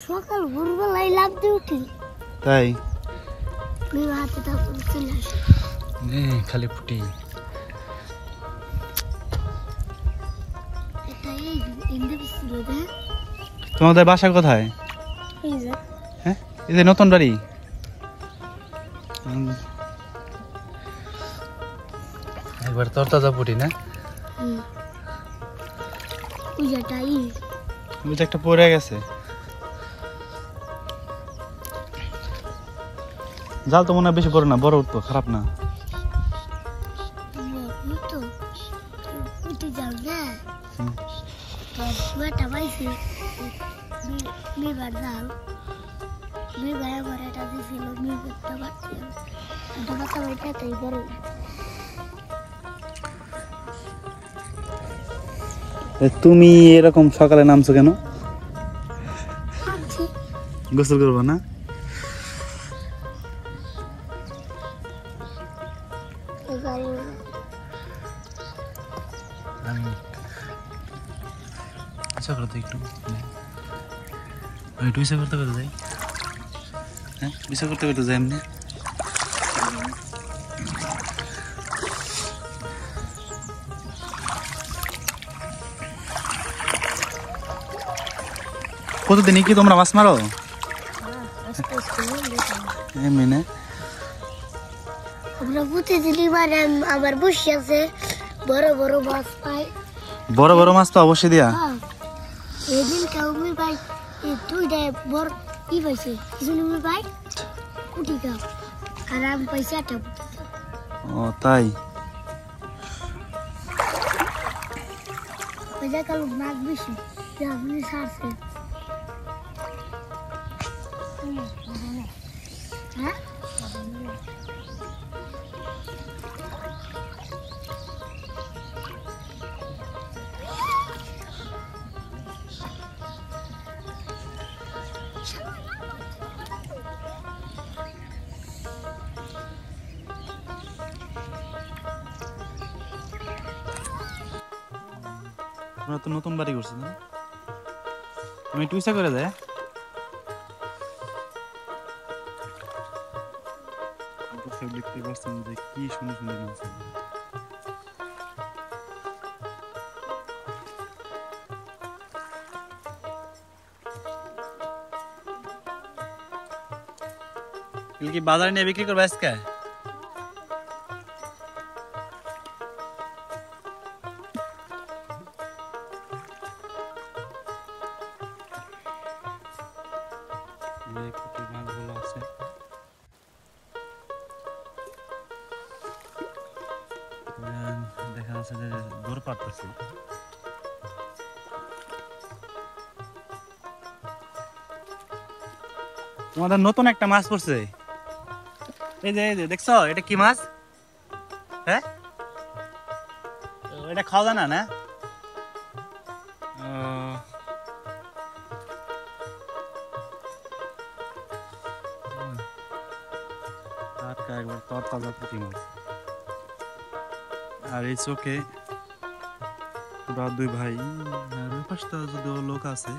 সকাল ভোরবেলায় লাগতে উঠি তাই হাতে তারপরে চলে আসি খালি ফুটি তোমাদের বাসা কোথায়? হ্যাঁ এই যে নতুন বাড়ি একবার তরতাজা পুটি না একটা পড়ে গেছে জাল তো মনে হয় বেশি বড় না বড় উঠতো খারাপ না তুমি এরকম সকালে নামছো কেন? গোসল করবো না? আচ্ছা করো তো একটু ইচ্ছা করতে করতে যাই হ্যাঁ ইচ্ছা করতে করতে যাই এমনি কতদিন কি তোমরা মাছ মারো? এমনি না আমরা প্রতিদিনই মানে আমার বসে আছে বড় বড় মাছ পাই বড় বড় মাছ তো অবশ্যই দিয়া এদিন কাউমি ভাই তুই দে বড় কি পাইছে জুনুমি ভাই কুটি কাপ আর আমি পাইছি একটা ও তাই ওই যে কাল মাছ বেশি আপনি সারছে হ্যাঁ তোমরা তো নতুন বাড়ি করছো না আমি একটু ইচ্ছা করে দেয় দেখতে পাচ্ছেন যে কি সুন্দর সুন্দর মাছ কি বাজারে নিয়ে বিক্রি করবে আজকে মাছগুলো আছে দেখা যাচ্ছে যে দৌড় পারতেছে তোমাদের নতুন একটা মাছ পড়ছে এই যে দেখছো এটা কি মাছ হ্যাঁ এটা খাওয়া যায় না না একবার তরতাজা পুঁটি মাছ আর এই চোখে দুই ভাই আর ওই পাশটা যদিও লোক আছে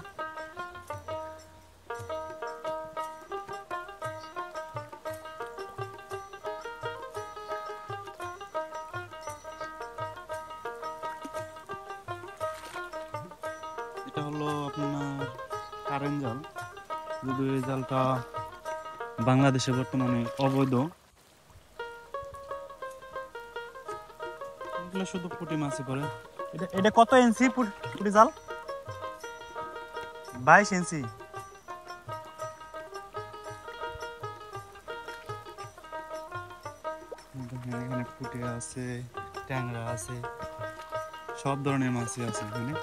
এটা হলো আপনার কারেন্ট জাল যদিও এই জালটা বাংলাদেশে বর্তমানে অবৈধ শুধু পুঁটি মাছই পড়ে এটা কত ইঞ্চি পুঁটি জাল 22 ইঞ্চি এখানে পুঁটি আছে ট্যাংরা আছে সব ধরনের মাছই আছে এখানে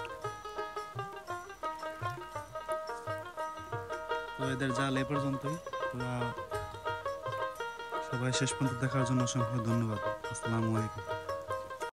তো এদের জাল এ পর্যন্তই সবাই শেষ পর্যন্ত দেখার জন্য অসংখ্য ধন্যবাদ আসসালামু আলাইকুম